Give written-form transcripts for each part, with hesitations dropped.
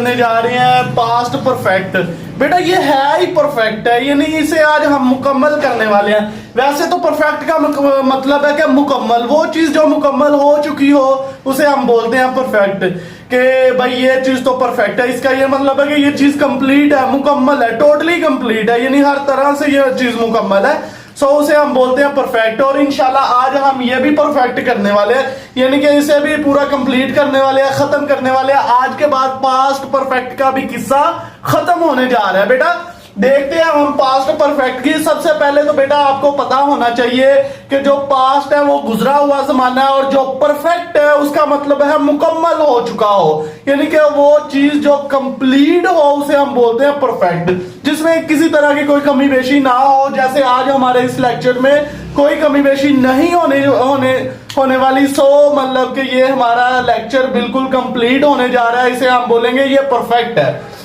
करने जा रहे हैं पास्ट परफेक्ट। बेटा ये है ही परफेक्ट है, यानी इसे आज हम मुकम्मल करने वाले हैं। वैसे तो परफेक्ट का मतलब है कि मुकम्मल, वो चीज जो मुकम्मल हो चुकी हो उसे हम बोलते हैं परफेक्ट। कि भाई ये चीज तो परफेक्ट है, इसका ये मतलब है कि ये चीज कंप्लीट है, मुकम्मल है, टोटली कंप्लीट है, यानी हर तरह से ये चीज मुकम्मल है। सो उसे हम बोलते हैं परफेक्ट। और इंशाल्लाह आज हम ये भी परफेक्ट करने वाले हैं, यानी कि इसे भी पूरा कंप्लीट करने वाले हैं, खत्म करने वाले हैं। आज के बाद पास्ट परफेक्ट का भी किस्सा खत्म होने जा रहा है। बेटा देखते हैं हम पास्ट परफेक्ट की। सबसे पहले तो बेटा आपको पता होना चाहिए कि जो पास्ट है वो गुजरा हुआ जमाना है, और जो परफेक्ट है उसका मतलब है मुकम्मल हो चुका हो, यानी कि वो चीज जो कंप्लीट हो उसे हम बोलते हैं परफेक्ट, जिसमें किसी तरह की कोई कमी बेशी ना हो। जैसे आज हमारे इस लेक्चर में कोई कमी बेशी नहीं होने वाली। सो मतलब कि ये हमारा लेक्चर बिल्कुल कंप्लीट होने जा रहा है, इसे हम बोलेंगे ये परफेक्ट है।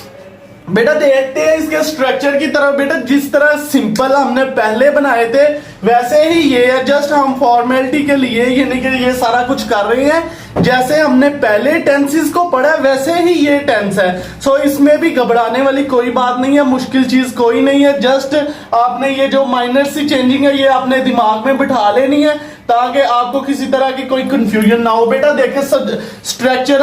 बेटा देखते हैं इसके स्ट्रक्चर की तरफ। बेटा जिस तरह सिंपल हमने पहले बनाए थे वैसे ही ये है, जस्ट हम फॉर्मेलिटी के लिए यानी कि ये सारा कुछ कर रहे हैं। जैसे हमने पहले टेंसेस को पढ़ा वैसे ही ये टेंस है। सो इसमें भी घबराने वाली कोई बात नहीं है, मुश्किल चीज कोई नहीं है। जस्ट आपने ये जो माइनर सी चेंजिंग है ये अपने दिमाग में बिठा लेनी है ताकि आपको किसी तरह की कोई कंफ्यूजन ना हो। बेटा देखे स्ट्रक्चर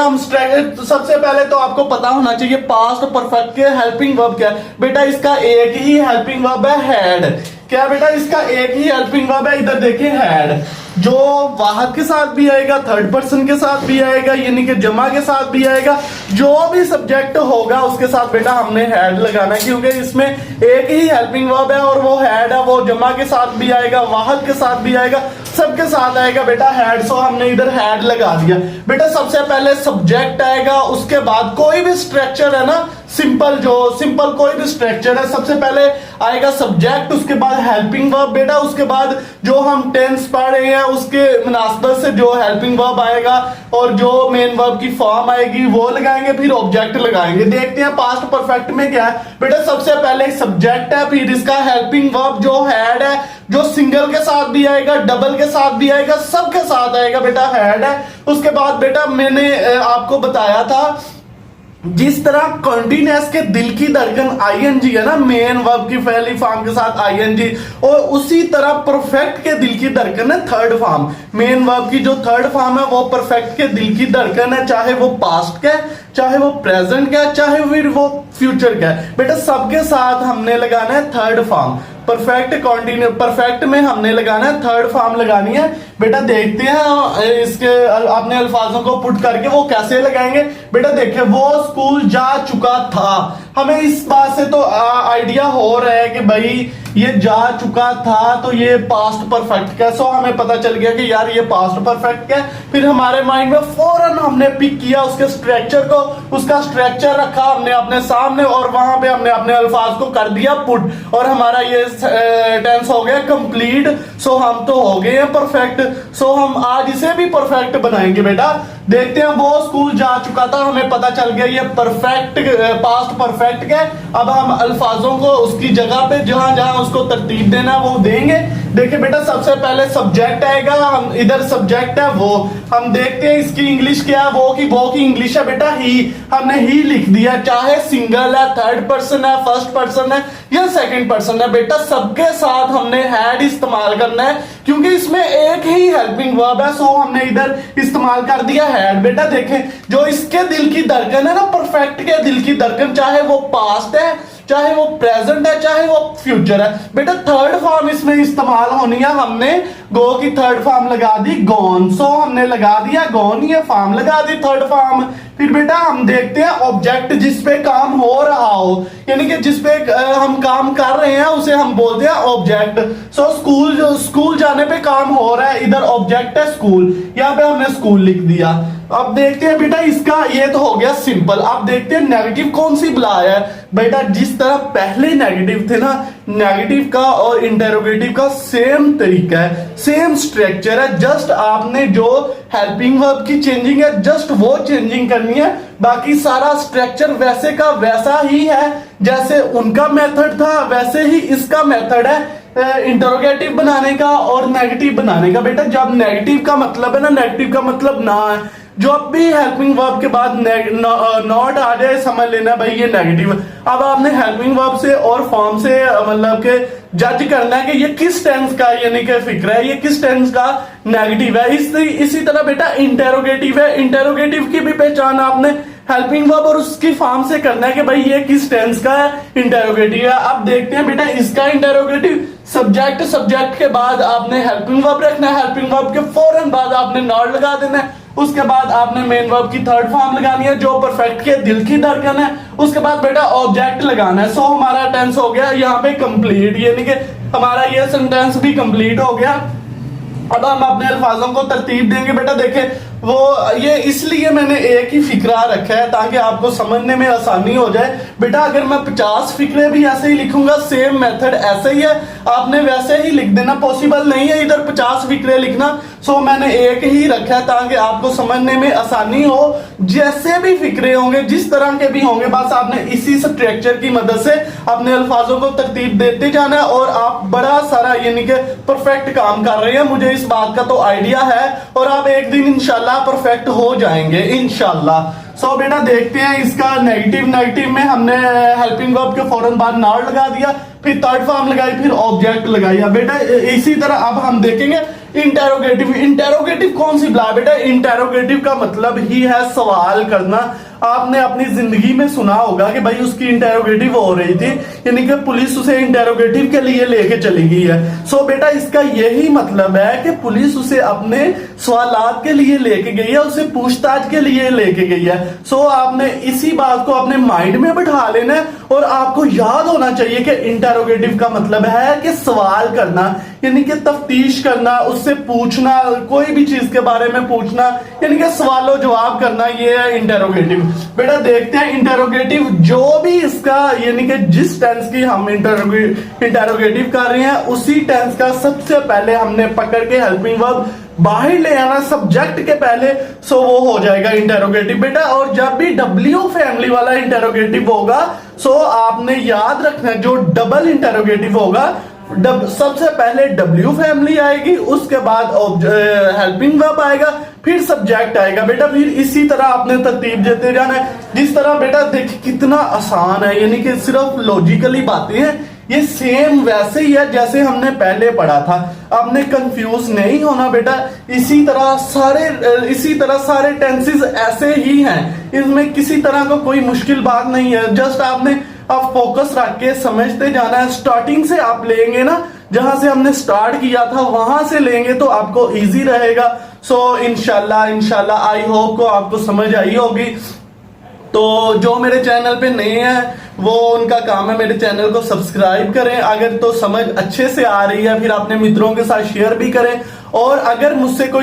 सबसे पहले तो आपको पता होना चाहिए पास्ट परफेक्ट के हेल्पिंग वर्ब क्या है। बेटा इसका एक ही हेल्पिंग वर्ब है हैड। क्या बेटा इसका एक ही हेल्पिंग वर्ब है, इधर देखिए हैड, जो वाहद के साथ भी आएगा, थर्ड पर्सन के साथ भी आएगा, यानी कि जमा के साथ भी आएगा। जो भी सब्जेक्ट होगा उसके साथ बेटा हमने हैड लगाना है, क्योंकि इसमें एक ही हेल्पिंग वर्ब है और वो हैड है। वो जमा के साथ भी आएगा, वाहद के साथ भी आएगा, सबके साथ आएगा बेटा हैड। सो हमने इधर हैड लगा दिया। बेटा सबसे पहले सब्जेक्ट आएगा, उसके बाद कोई भी स्ट्रक्चर है ना, सिंपल कोई भी स्ट्रक्चर है, सबसे पहले आएगा सब्जेक्ट, उसके बाद हेल्पिंग वर्ब। बेटा उसके बाद जो हम टेंस पढ़ रहे हैं उसके मुनासबत से जो हेल्पिंग वर्ब आएगा और जो मेन वर्ब की फॉर्म आएगी वो लगाएंगे, फिर ऑब्जेक्ट लगाएंगे। देखते हैं पास्ट परफेक्ट में क्या है। बेटा सबसे पहले सब्जेक्ट है, फिर इसका हेल्पिंग वर्ब जो हैड है, जो सिंगल के साथ भी आएगा, डबल के साथ भी आएगा, सबके साथ आएगा बेटा हैड है। उसके बाद बेटा मैंने आपको बताया था जिस तरह कॉन्टिन्यूअस के दिल की धड़कन आईएनजी है ना, मेन वर्ब की पहली फॉर्म के साथ आईएनजी, और उसी तरह परफेक्ट के दिल की धड़कन है थर्ड फॉर्म। मेन वर्ब की जो थर्ड फॉर्म है वो परफेक्ट के दिल की धड़कन है, चाहे वो पास्ट का है, चाहे वो प्रेजेंट का है, चाहे फिर वो फ्यूचर का है। बेटा सबके साथ हमने लगाना है थर्ड फॉर्म। परफेक्ट में हमने लगाना है थर्ड फॉर्म लगानी है। बेटा देखते हैं इसके अपने अल्फाजों को पुट करके वो कैसे लगाएंगे। बेटा देखिए वो स्कूल जा चुका था, हमें इस बात से तो आइडिया हो रहा है कि भाई ये जा चुका था तो ये पास्ट परफेक्ट का। सो हमें पता चल गया कि यार ये पास्ट परफेक्ट है। फिर हमारे माइंड में फौरन हमने पिक किया उसके स्ट्रक्चर को, उसका स्ट्रक्चर रखा हमने अपने सामने और वहां पे हमने अपने अल्फाज को कर दिया पुट, और हमारा ये टेंस हो गया कंप्लीट। सो हम तो हो गए हैं परफेक्ट। सो हम आज इसे भी परफेक्ट बनाएंगे। बेटा देखते हैं वो स्कूल जा चुका था, हमें पता चल गया ये परफेक्ट पास्ट परफेक्ट के। अब हम अल्फाजों को उसकी जगह पे जहां जहां उसको तरतीब देना वो देंगे। देखिए बेटा सबसे पहले सब्जेक्ट आएगा, हम इधर सब्जेक्ट है वो, हम देखते हैं इसकी इंग्लिश क्या है। वो की इंग्लिश है बेटा ही, हमने ही लिख दिया, चाहे सिंगल है, थर्ड पर्सन है, फर्स्ट पर्सन है या सेकंड पर्सन है। बेटा सबके साथ हमने हैड इस्तेमाल करना है क्योंकि इसमें एक ही हेल्पिंग वर्ब है। सो हमने इधर इस्तेमाल कर दिया हैड। बेटा देखें जो इसके दिल की धड़कन है ना, परफेक्ट के दिल की धड़कन, चाहे वो पास्ट है, चाहे वो प्रेजेंट है, चाहे वो फ्यूचर है, बेटा थर्ड फॉर्म इसमें इस्तेमाल होनी है। हमने गो की थर्ड फॉर्म लगा दी गॉन। सो हमने लगा दिया गॉन, ये फॉर्म लगा दी थर्ड फॉर्म। फिर बेटा हम देखते हैं ऑब्जेक्ट जिस पे काम हो रहा हो, यानी कि जिस पे हम काम कर रहे हैं उसे हम बोलते हैं ऑब्जेक्ट। सो स्कूल जाने पे काम हो रहा है, इधर ऑब्जेक्ट है स्कूल, यहाँ पे हमने स्कूल लिख दिया। अब देखते हैं बेटा इसका ये तो हो गया सिंपल। अब देखते हैं नेगेटिव कौन सी बला है। बेटा जिस तरह पहले नेगेटिव थे ना, नेगेटिव का और इंटेरोगेटिव का सेम तरीका है, सेम स्ट्रक्चर है। जस्ट आपने जो हेल्पिंग वर्ब की चेंजिंग है जस्ट वो चेंजिंग करनी है, बाकी सारा स्ट्रक्चर वैसे का वैसा ही है। जैसे उनका मेथड था वैसे ही इसका मेथड है इंटरोगेटिव बनाने का और नेगेटिव बनाने का। बेटा जब नेगेटिव का मतलब है ना, नेगेटिव का मतलब ना है, जब भी हेल्पिंग वर्ब के बाद नॉट आ जाए समझ लेना भाई ये नेगेटिव। अब आपने हेल्पिंग वर्ब से और फॉर्म से मतलब के जज करना है कि ये किस टेंस का यानी कि फिक्र है, ये किस टेंस का नेगेटिव है। इसी तरह बेटा इंटेरोगेटिव है, इंटेरोगेटिव की भी पहचान आपने हेल्पिंग वर्ब और उसकी फॉर्म से करना है कि भाई ये किस टेंस का इंटेरोगेटिव है। अब देखते हैं बेटा इसका इंटेरोगेटिव। सब्जेक्ट के बाद आपने हेल्पिंग वर्ब रखना है, हेल्पिंग वर्ब के फौरन बाद आपने नॉट लगा देना है, उसके बाद आपने मेन वर्ब की थर्ड फॉर्म लगानी है जो परफेक्ट के दिल की धड़कन है, उसके बाद बेटा ऑब्जेक्ट लगाना है। सो हमारा टेंस हो गया यहाँ पे कंप्लीट, यानी कि हमारा ये सेंटेंस भी कंप्लीट हो गया। अब हम अपने अल्फाजों को तरतीब देंगे। बेटा देखे वो ये इसलिए मैंने एक ही फिक्रा रखा है ताकि आपको समझने में आसानी हो जाए। बेटा अगर मैं 50 फिक्रे भी ऐसे ही लिखूंगा, सेम मेथड ऐसे ही है, आपने वैसे ही लिख देना, पॉसिबल नहीं है इधर 50 फिक्रे लिखना। सो मैंने एक ही रखा है ताकि आपको समझने में आसानी हो। जैसे भी फिक्रे होंगे, जिस तरह के भी होंगे, बस आपने इसी स्ट्रक्चर की मदद से अपने अल्फाजों को तरतीब देते जाना है और आप बड़ा सारा यानी कि परफेक्ट काम कर रहे हैं, मुझे इस बात का तो आइडिया है और आप एक दिन इंशाल्लाह परफेक्ट हो जाएंगे इंशाल्लाह। सो बेटा देखते हैं इसका नेगेटिव में हमने हेल्पिंग वर्ब के फौरन बाद नॉट लगा दिया, फिर थर्ड फॉर्म लगाई, फिर ऑब्जेक्ट लगाया। बेटा इसी तरह अब हम देखेंगे इंटेरोगेटिव कौन सी बला। बेटा इंटेरोगेटिव का मतलब ही है सवाल करना। आपने अपनी जिंदगी में सुना होगा कि भाई उसकी इंटेरोगेटिव हो रही थी, यानी कि पुलिस उसे इंटेरोगेटिव के लिए लेके चली गई है। सो बेटा इसका यही मतलब है कि पुलिस उसे अपने सवालात के लिए लेके गई है, उसे पूछताछ के लिए लेके गई है। सो आपने इसी बात को अपने माइंड में बिठा लेना है और आपको याद होना चाहिए कि इंटेरोगेटिव का मतलब है कि सवाल करना, यानी कि तफ्तीश करना, उससे पूछना, कोई भी चीज के बारे में पूछना, यानी कि सवालों जवाब करना, ये है इंटेरोगेटिव। बेटा देखते हैं इंटेरोगेटिव जो भी इसका यानी कि जिस टेंस की हम इंटेरोगेटिव कर रहे हैं उसी टेंस का सबसे पहले हमने पकड़ के हेल्पिंग वर्ब बाहर ले आना सब्जेक्ट के पहले। सो वो हो जाएगा इंटेरोगेटिव बेटा। और जब भी डब्ल्यू फैमिली वाला इंटेरोगेटिव होगा सो आपने याद रखना जो डबल इंटेरोगेटिव होगा सबसे पहले डब्ल्यू फैमिली आएगी, उसके बाद हेल्पिंग वर्ब आएगा, फिर सब्जेक्ट आएगा। बेटा फिर इसी तरह आपने तरतीब देते जाना है। जिस तरह बेटा देख कितना आसान है, यानी कि सिर्फ लॉजिकली बातें हैं, ये सेम वैसे ही है जैसे हमने पहले पढ़ा था। आपने कंफ्यूज नहीं होना बेटा। इसी तरह सारे टेंसेस ऐसे ही हैं, इसमें किसी तरह का कोई मुश्किल बात नहीं है। जस्ट आपने अब फोकस रख के समझते जाना है। स्टार्टिंग से आप लेंगे ना, जहां से हमने स्टार्ट किया था वहां से लेंगे तो आपको इजी रहेगा। सो इंशाल्लाह आई होप को आपको समझ आई होगी। तो जो मेरे चैनल पे नए हैं वो उनका काम है मेरे चैनल को सब्सक्राइब करें, अगर तो समझ अच्छे से आ रही है फिर अपने मित्रों के साथ शेयर भी करें, और अगर मुझसे कोई